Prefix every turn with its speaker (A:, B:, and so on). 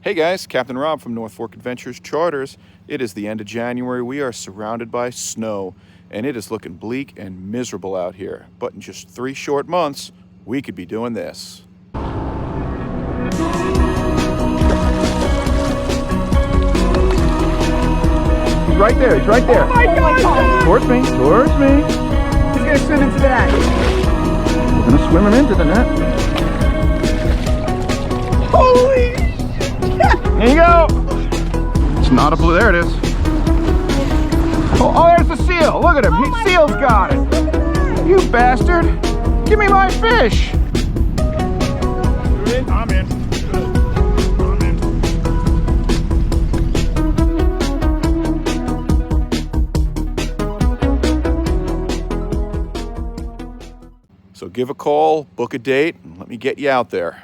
A: Hey guys, Captain Rob from North Fork Adventures Charters. It is the end of January. We are surrounded by snow, and it is looking bleak and miserable out here. But in just 3 short months, we could be doing this. He's right there, he's right there.
B: Oh my God!
A: Towards me, towards me.
B: He's gonna swim into the net.
A: We're gonna swim him into the net.
B: Holy shit!
A: There you go. It's not a blue, there it is. Oh, there's the seal. Look at him. Seal's got it. You bastard. Give me my fish.
C: I'm in. I'm in.
A: So give a call, book a date, and let me get you out there.